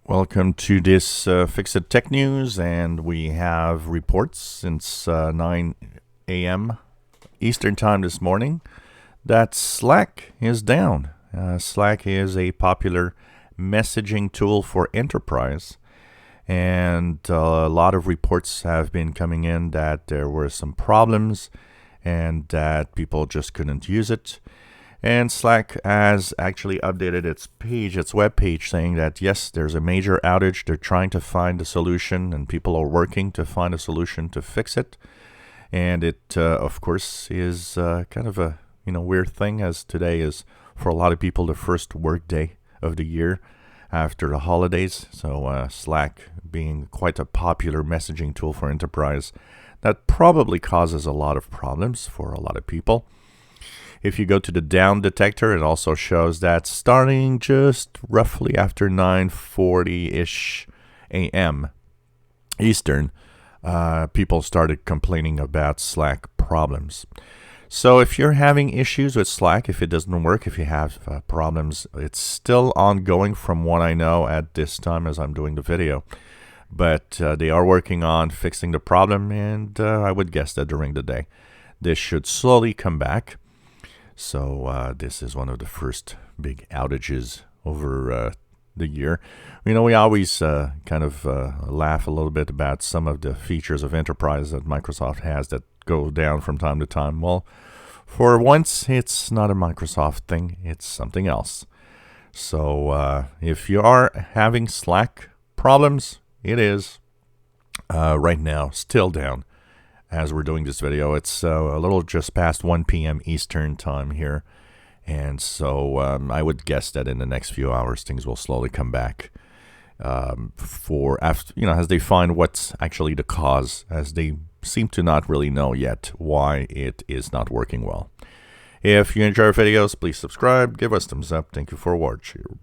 Welcome to this Fix-It Tech News, and we have reports since 9 a.m. Eastern Time this morning that Slack is down. Slack is a popular messaging tool for enterprise, and a lot of reports have been coming in that there were some problems and that people just couldn't use it. And Slack has actually updated its web page, saying that yes, there's a major outage. They're trying to find a solution, and people are working to find a solution to fix it. And it, of course, is kind of a weird thing, as today is for a lot of people the first work day of the year after the holidays. So Slack being quite a popular messaging tool for enterprise, that probably causes a lot of problems for a lot of people. If you go to the down detector, it also shows that starting just roughly after 9:40-ish a.m. Eastern, people started complaining about Slack problems. So if you're having issues with Slack, if it doesn't work, if you have problems, it's still ongoing from what I know at this time as I'm doing the video. But they are working on fixing the problem, and I would guess that during the day, this should slowly come back. So this is one of the first big outages over the year. We always kind of laugh a little bit about some of the features of enterprise that Microsoft has that go down from time to time. Well, for once, it's not a Microsoft thing. It's something else. So if you are having Slack problems, it is right now still down. As we're doing this video, it's a little just past 1 p.m. Eastern time here, and so I would guess that in the next few hours things will slowly come back. As they find what's actually the cause, as they seem to not really know yet why it is not working well. If you enjoy our videos, please subscribe, give us thumbs up. Thank you for watching.